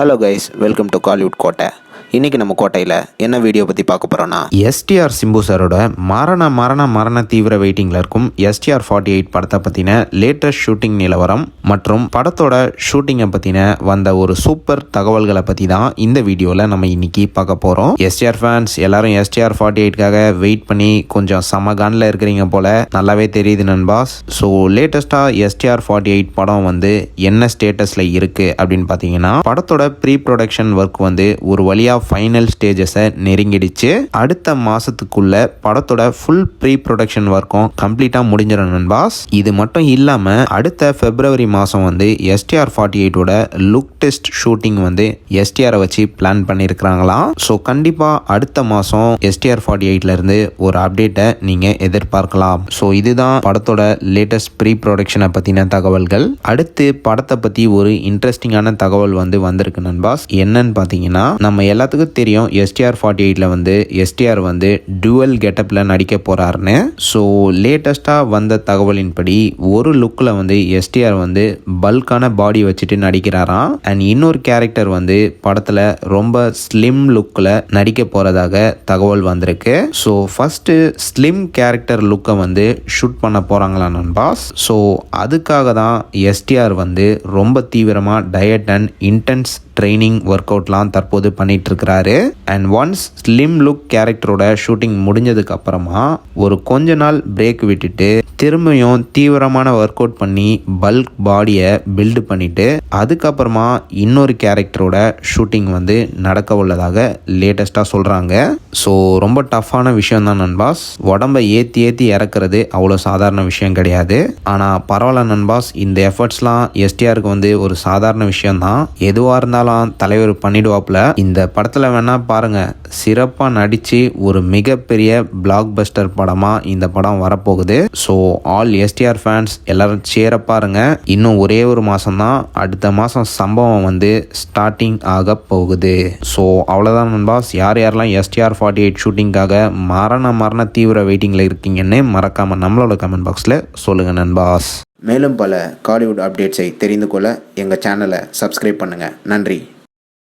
Hello guys, welcome to Kollywood கோட்டை. இன்றைக்கி நம்ம கோட்டையில் என்ன வீடியோ பற்றி பார்க்க போகிறோன்னா, எஸ்டிஆர் சிம்பு சாரோட மரண தீவிர வெயிட்டிங்கில் இருக்கும் STR 48 படத்தை பற்றின லேட்டஸ்ட் ஷூட்டிங் நிலவரம் மற்றும் படத்தோட ஷூட்டிங்கை பற்றின வந்த ஒரு சூப்பர் தகவல்களை பற்றி தான் இந்த வீடியோவில் நம்ம இன்னைக்கு பார்க்க போகிறோம். STR ஃபேன்ஸ் எல்லாரும் STR 48க்காக வெயிட் பண்ணி கொஞ்சம் சமகானில் இருக்கிறீங்க போல் நல்லாவே தெரியுது நண்பாஸ். ஸோ லேட்டஸ்ட்டாக STR 48 படம் வந்து என்ன ஸ்டேட்டஸில் இருக்குது அப்படின்னு பார்த்தீங்கன்னா, படத்தோட ப்ரீ ப்ரொடக்ஷன் ஒர்க் வந்து ஒரு வழியாக ஃபைனல் ஸ்டேஜஸை நெருங்கிடுச்சு. அடுத்த மாசத்துக்குள்ள படத்தோட ஃபுல் ப்ரீ ப்ரொடக்ஷன் ஒர்க்கும் கம்ப்ளீட்டாக முடிஞ்சிடும் நண்பாஸ். இது மட்டும் இல்லாமல் அடுத்த February மாதம் வந்து STR 48ஓட லுக் டெஸ்ட் ஷூட்டிங் வந்து STR வச்சு பிளான் பண்ணியிருக்கிறாங்களாம். ஸோ கண்டிப்பாக அடுத்த மாதம் STR 48லேருந்து ஒரு அப்டேட்டை நீங்கள் எதிர்பார்க்கலாம். ஸோ இதுதான் படத்தோட லேட்டஸ்ட் ப்ரீ ப்ரொடக்ஷனை பற்றின தகவல்கள். அடுத்து படத்தை பற்றி ஒரு இன்ட்ரெஸ்டிங்கான தகவல் வந்து வந்திருக்கு நண்பாஸ். என்னன்னு பார்த்தீங்கன்னா, நம்ம எல்லாத்துக்கும் தெரியும் STR 48ல வந்து STR வந்து டுவல் கெட்டப்ல நடிக்க போறாருன்னு. ஸோ லேட்டஸ்டாக வந்த தகவலின்படி ஒரு லுக்கில் வந்து STR வந்து பல்கான பாடி வச்சுட்டு நடிக்கிறாராம். அண்ட் இன்னொரு கேரக்டர் வந்து படத்தில் ரொம்ப ஸ்லிம் லுக்கில் நடிக்க போகிறதாக தகவல் வந்திருக்கு. ஸோ ஃபஸ்ட்டு ஸ்லிம் கேரக்டர் லுக்கை வந்து ஷூட் பண்ண போகிறாங்களா நண்பாஸ். ஸோ அதுக்காக தான் STR வந்து ரொம்ப தீவிரமாக diet and intense training work அவுட்லாம் தற்போது பண்ணிட்டு இருக்கிறாரு. அண்ட் ஒன்ஸ் ஸ்லிம் லுக் கேரக்டரோட ஷூட்டிங் முடிஞ்சதுக்கு அப்புறமா ஒரு கொஞ்ச நாள் பிரேக் விட்டுட்டு திரும்பியும் தீவிரமான ஒர்க் அவுட் பண்ணி பல்க் பாடியை பில்டு பண்ணிட்டு அதுக்கப்புறமா இன்னொரு கேரக்டரோட ஷூட்டிங் வந்து நடக்க உள்ளதாக லேட்டஸ்டாக சொல்கிறாங்க. ஸோ ரொம்ப டஃப்பான விஷயம் தான் நண்பாஸ். உடம்பை ஏற்றி இறக்குறது அவ்வளோ சாதாரண விஷயம் கிடையாது. ஆனால் பரவாயில்ல நண்பாஸ், இந்த எஃபர்ட்ஸ்லாம் STRக்கு வந்து ஒரு சாதாரண விஷயம்தான். எதுவாக இருந்தாலும் தலைவர் பண்ணிடுவாப்புல. இந்த படத்தில் வேணா பாருங்க, சிறப்பாக நடித்து ஒரு மிகப்பெரிய பிளாக் பஸ்டர் படமாக இந்த படம் வரப்போகுது. ஸோ ஆல் STR ஃபேன்ஸ் எல்லாரும் சேர பாருங்க. இன்னும் ஒரே ஒரு மாதம் தான், அடுத்த மாதம் சம்பவம் வந்து ஸ்டார்டிங் ஆக போகுது. ஸோ அவ்வளோதான் நண்பாஸ். யாரெல்லாம் STR 48 ஷூட்டிங்காக மரண தீவிர வெயிட்டிங்கில் இருக்கீங்கன்னு மறக்காமல் நம்மளோட கமெண்ட் பாக்ஸில் சொல்லுங்கள் நண்பாஸ். மேலும் பல காலிவுட் அப்டேட்ஸை தெரிந்து கொள்ள எங்கள் சேனலை சப்ஸ்கிரைப் பண்ணுங்கள். நன்றி.